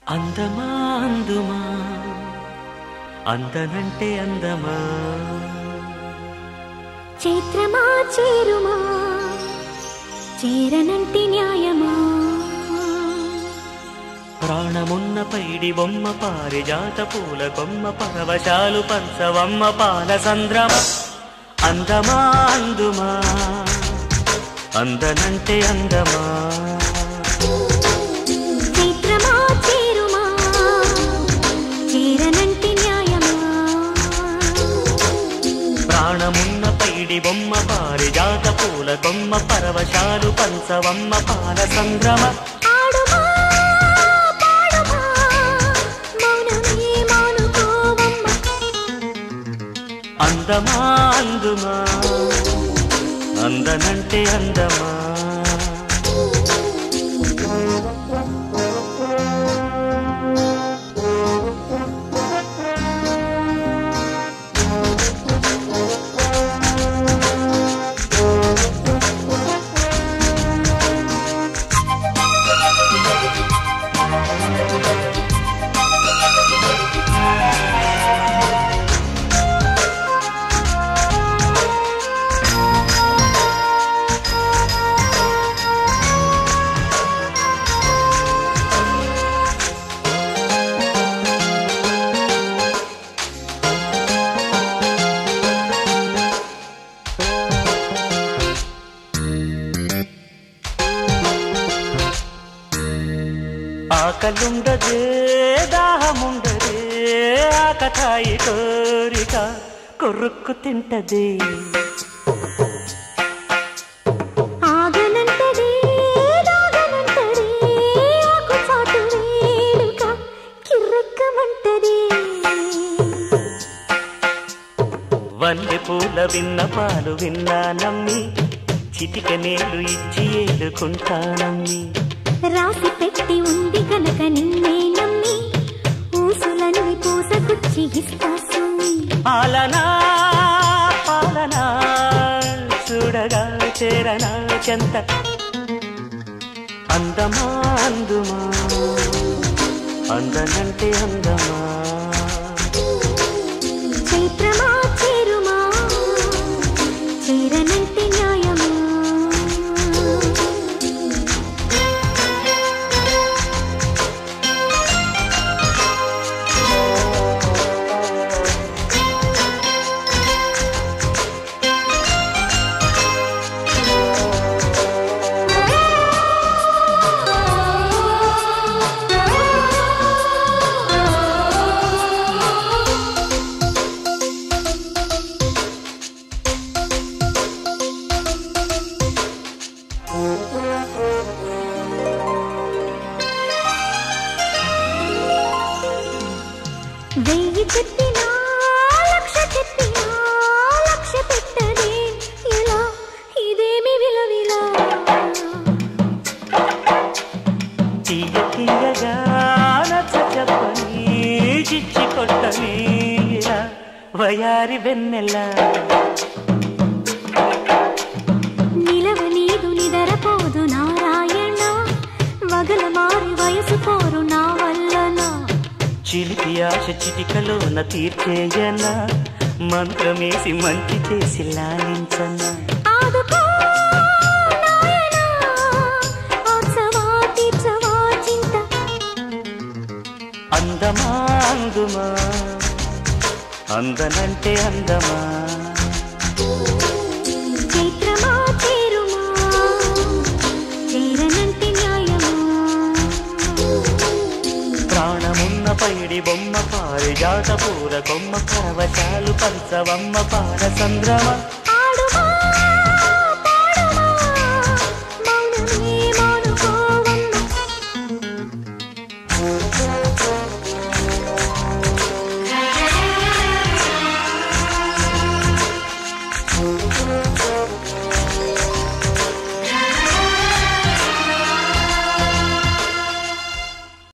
అందమా అందుమా అందనంటే అందమా చైత్రమా చేరుమా చేరనంటి న్యాయమా ప్రాణమున్న పైడి బొమ్మ పారిజాత పూల కొమ్మ పరవశాలు పంచవమ్మ పాల సంద్రమ అందమా అందుమా అందనంటే అందమా చైత్రమా చేరుమా చేరనంటి న్యాయమా ప్రాణమున్న పైడి బొమ్మ పారిజాత పూల కొమ్మ పరవశాలు పంచవమ్మ పాల సంద్రమ అందమా అందుమా అందనంటే అందమా ఆకలుండదే దాహముండదే ఆకతాయి కోరిక కొరుక్కు తింటదే ఆగనంటదే దాగనంటదే ఆకుచాటు వేడుక కిర్రెక్కమంటదే వల్లె పూల విన్న పాలు విన్నా నమ్మి చిటిక నేలు ఇచ్చి ఏలుకుంటానమ్మి రాసి పెట్టి ఉంది కనుక నిన్నే నమ్మి ఊసులన్నీ పూసగుచ్చి ఇస్తా సుమ్మి పాలనా పాలనా చూడగా చేరనా చెంత అందమా అందుమా అందనంటే అందమా చైత్రమా చేరుమా చేరనంటే న్యాయమా వెయ్యి చెప్పినా లక్ష చెప్పినా లక్ష పెట్టదే ఇలా ఇదేమి విలవిలా తీయ తీయగా నచ్చ చెప్పని చిచ్చి కొట్టని ఇలా వయారి వెన్నెల నిలవ నీదు నిదరపోదు నారాయణ వగల మారి వయసు పోరు నా వల్లనా చిలిపి ఆశ చిటికలోన తీర్చేయన మంత్రమేసి మంచి చేసి లాలించనా ఆదుకో నాయనా ఆర్చవా తీర్చవా చింత అందమా అందుమా అందనంటే అందమా చైత్రమా చేరుమా చేరనంటే న్యాయమా ప్రాణమున్న పైడి బొమ్మ పారిజాత పూల కొమ్మ పరవశాలు పంచవమ్మ పాల సంద్రమ